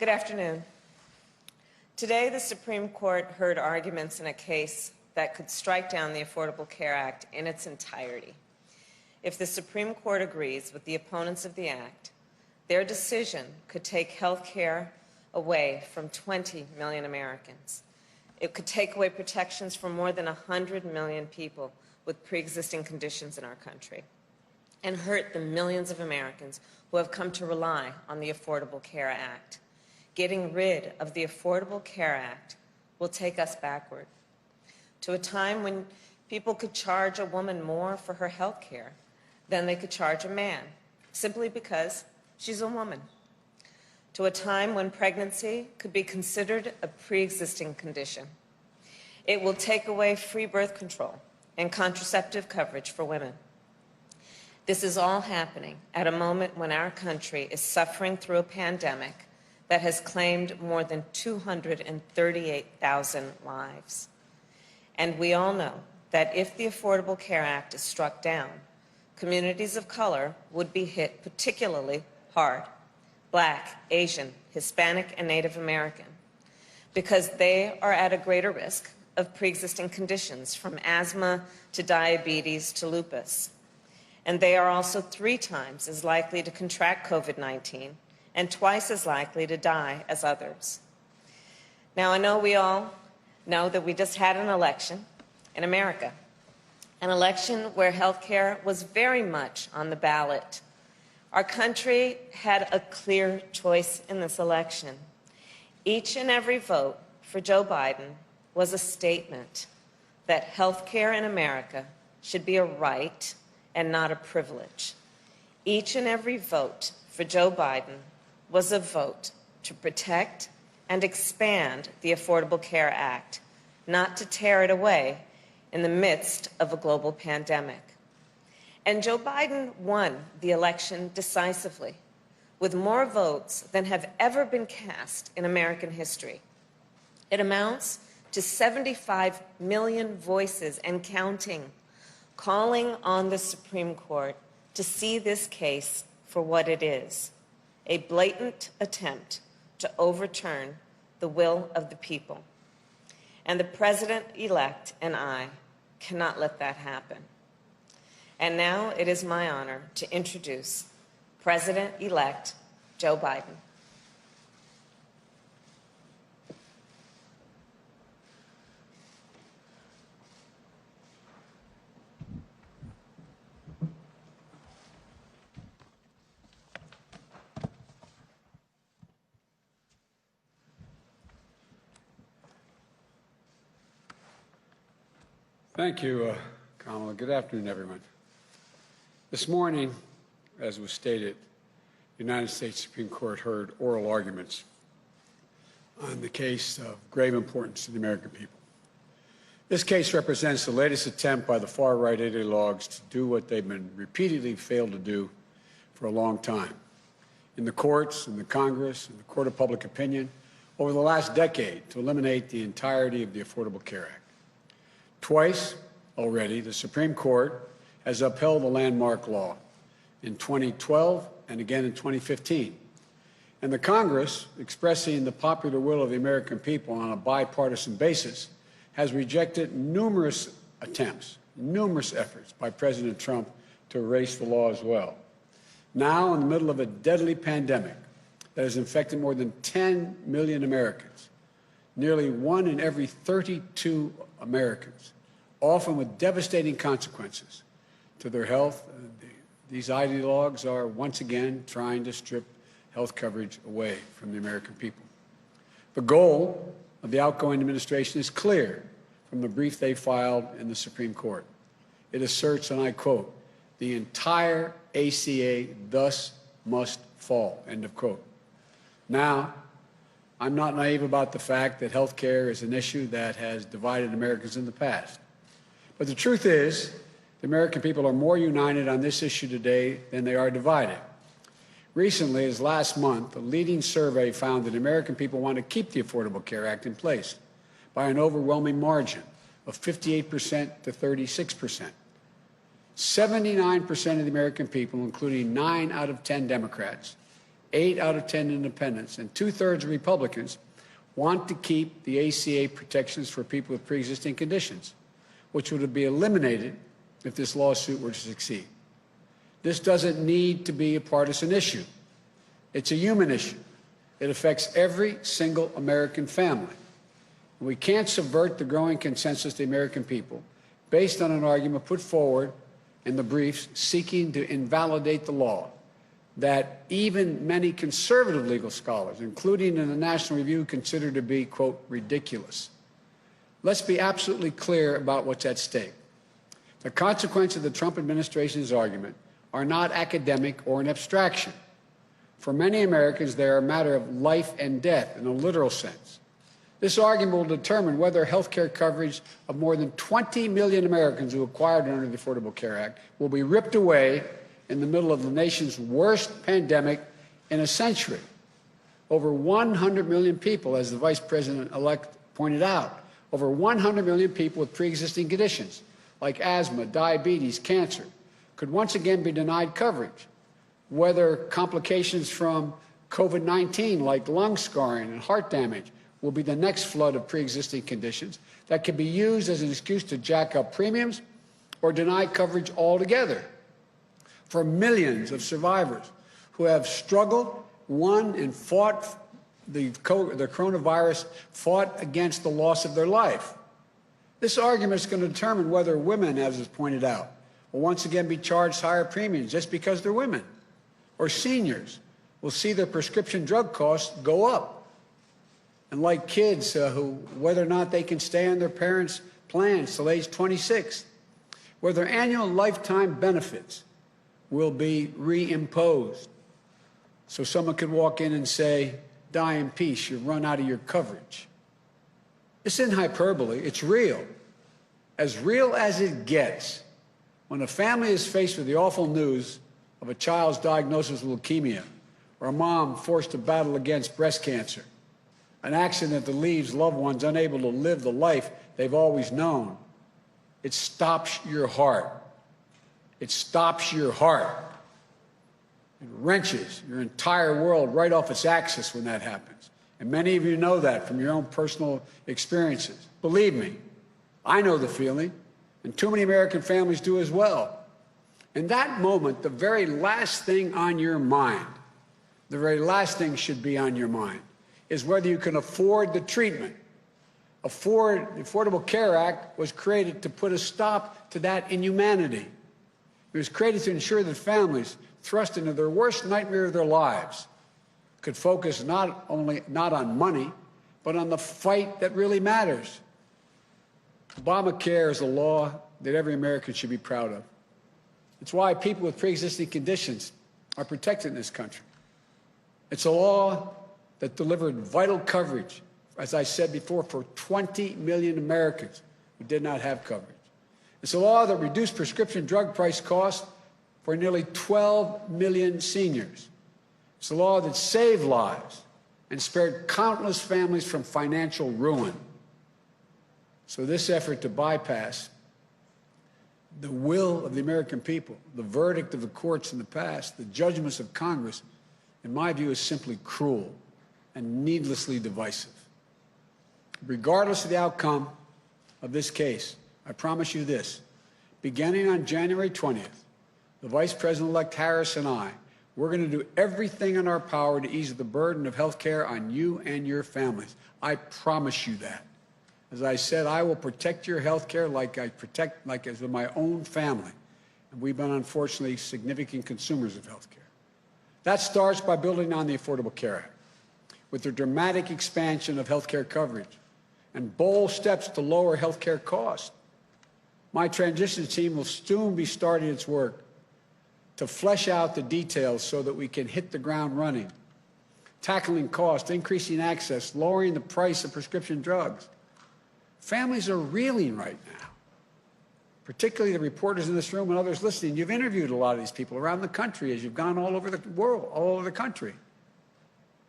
Good afternoon. Today, the Supreme Court heard arguments in a case that could strike down the Affordable Care Act in its entirety. If the Supreme Court agrees with the opponents of the Act, their decision could take health care away from 20 million Americans. It could take away protections from more than 100 million people with pre-existing conditions in our country and hurt the millions of Americans who have come to rely on the Affordable Care Act. Getting rid of the Affordable Care Act will take us backward to a time when people could charge a woman more for her health care than they could charge a man, simply because she's a woman. To a time when pregnancy could be considered a pre-existing condition. It will take away free birth control and contraceptive coverage for women. This is all happening at a moment when our country is suffering through a pandemic that has claimed more than 238,000 lives. And we all know that if the Affordable Care Act is struck down, communities of color would be hit particularly hard: Black, Asian, Hispanic, and Native American, because they are at a greater risk of pre-existing conditions, from asthma to diabetes to lupus. And they are also 3 times as likely to contract COVID-19 and twice as likely to die as others. Now, I know we all know that we just had an election in America, an election where health care was very much on the ballot. Our country had a clear choice in this election. Each and every vote for Joe Biden was a statement that health care in America should be a right and not a privilege. Each and every vote for Joe Biden was a vote to protect and expand the Affordable Care Act, not to tear it away in the midst of a global pandemic. And Joe Biden won the election decisively, with more votes than have ever been cast in American history. It amounts to 75 million voices and counting, calling on the Supreme Court to see this case for what it is: a blatant attempt to overturn the will of the people. And the President-elect and I cannot let that happen. And now it is my honor to introduce President-elect Joe Biden. Thank you, Kamala. Good afternoon, everyone. This morning, as was stated, the United States Supreme Court heard oral arguments on the case of grave importance to the American people. This case represents the latest attempt by the far-right ideologues to do what they've been repeatedly failed to do for a long time. In the courts, in the Congress, in the court of public opinion, over the last decade, to eliminate the entirety of the Affordable Care Act. Twice already, the Supreme Court has upheld the landmark law, in 2012 and again in 2015. And the Congress, expressing the popular will of the American people on a bipartisan basis, has rejected numerous attempts, numerous efforts by President Trump to erase the law as well. Now, in the middle of a deadly pandemic that has infected more than 10 million Americans, nearly 1 in every 32 Americans, often with devastating consequences to their health. These ideologues are once again trying to strip health coverage away from the American people. The goal of the outgoing administration is clear from the brief they filed in the Supreme Court. It asserts, and I quote, "The entire ACA thus must fall," end of quote. Now, I'm not naive about the fact that health care is an issue that has divided Americans in the past. But the truth is, the American people are more united on this issue today than they are divided. Recently, as last month, a leading survey found that American people want to keep the Affordable Care Act in place by an overwhelming margin of 58% to 36%. 79% of the American people, including 9 out of 10 Democrats, 8 out of 10 independents, and 2/3 of Republicans want to keep the ACA protections for people with pre-existing conditions, which would be eliminated if this lawsuit were to succeed. This doesn't need to be a partisan issue. It's a human issue. It affects every single American family. And we can't subvert the growing consensus of the American people based on an argument put forward in the briefs seeking to invalidate the law that even many conservative legal scholars, including in the National Review, consider to be, quote, ridiculous. Let's be absolutely clear about what's at stake. The consequences of the Trump administration's argument are not academic or an abstraction. For many Americans, they are a matter of life and death in a literal sense. This argument will determine whether health care coverage of more than 20 million Americans who acquired under the Affordable Care Act will be ripped away in the middle of the nation's worst pandemic in a century. Over 100 million people, as the Vice President-elect pointed out, over 100 million people with pre-existing conditions like asthma, diabetes, cancer, could once again be denied coverage, whether complications from COVID-19 like lung scarring and heart damage will be the next flood of pre-existing conditions that can be used as an excuse to jack up premiums or deny coverage altogether. For millions of survivors who have struggled, won, and fought the coronavirus, fought against the loss of their life. This argument is going to determine whether women, as is pointed out, will once again be charged higher premiums just because they're women, or seniors will see their prescription drug costs go up. And like kids who, whether or not they can stay on their parents' plans till age 26, whether annual lifetime benefits will be reimposed. So someone could walk in and say, die in peace, you've run out of your coverage. This isn't hyperbole, it's real. As real as it gets. When a family is faced with the awful news of a child's diagnosis with leukemia, or a mom forced to battle against breast cancer, an accident that leaves loved ones unable to live the life they've always known, it stops your heart. It stops your heart. It wrenches your entire world right off its axis when that happens. And many of you know that from your own personal experiences. Believe me, I know the feeling, and too many American families do as well. In that moment, the very last thing on your mind, the very last thing should be on your mind, is whether you can afford the treatment. The Affordable Care Act was created to put a stop to that inhumanity. It was created to ensure that families thrust into their worst nightmare of their lives could focus not on money, but on the fight that really matters. ObamaCare is a law that every American should be proud of. It's why people with pre-existing conditions are protected in this country. It's a law that delivered vital coverage, as I said before, for 20 million Americans who did not have coverage. It's a law that reduced prescription drug price costs for nearly 12 million seniors. It's a law that saved lives and spared countless families from financial ruin. So this effort to bypass the will of the American people, the verdict of the courts in the past, the judgments of Congress, in my view, is simply cruel and needlessly divisive. Regardless of the outcome of this case, I promise you this, beginning on January 20th, the Vice President-elect Harris and I, we're going to do everything in our power to ease the burden of health care on you and your families. I promise you that. As I said, I will protect your health care like as with my own family. And we've been, unfortunately, significant consumers of health care. That starts by building on the Affordable Care Act, with the dramatic expansion of health care coverage and bold steps to lower health care costs. My transition team will soon be starting its work to flesh out the details so that we can hit the ground running, tackling costs, increasing access, lowering the price of prescription drugs. Families are reeling right now, particularly the reporters in this room and others listening. You've interviewed a lot of these people around the country as you've gone all over the world, all over the country.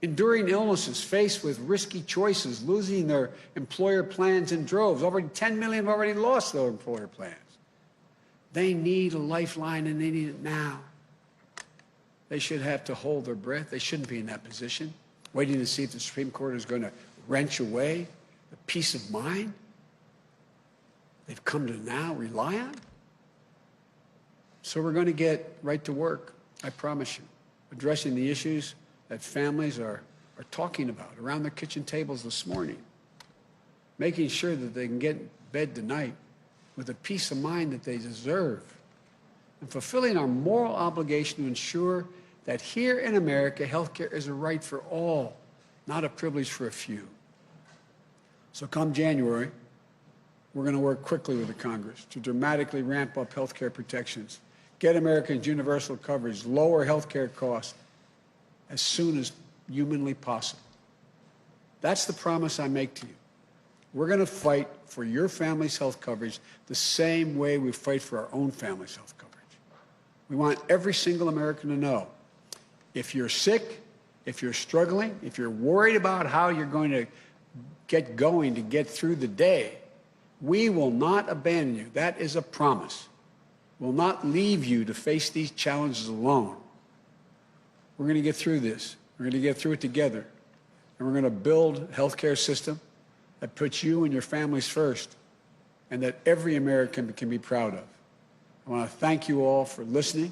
Enduring illnesses, faced with risky choices, losing their employer plans in droves. Already 10 million have already lost their employer plans. They need a lifeline, and they need it now. They should have to hold their breath. They shouldn't be in that position, waiting to see if the Supreme Court is going to wrench away the peace of mind they've come to now rely on. So we're going to get right to work, I promise you, addressing the issues that families are talking about around their kitchen tables this morning, making sure that they can get in bed tonight with the peace of mind that they deserve, and fulfilling our moral obligation to ensure that here in America, health care is a right for all, not a privilege for a few. So come January, we're going to work quickly with the Congress to dramatically ramp up health care protections, get Americans universal coverage, lower health care costs as soon as humanly possible. That's the promise I make to you. We're going to fight for your family's health coverage the same way we fight for our own family's health coverage. We want every single American to know, if you're sick, if you're struggling, if you're worried about how you're going to get going to get through the day, we will not abandon you. That is a promise. We'll not leave you to face these challenges alone. We're going to get through this. We're going to get through it together. And we're going to build a health care system that puts you and your families first and that every American can be proud of. I want to thank you all for listening.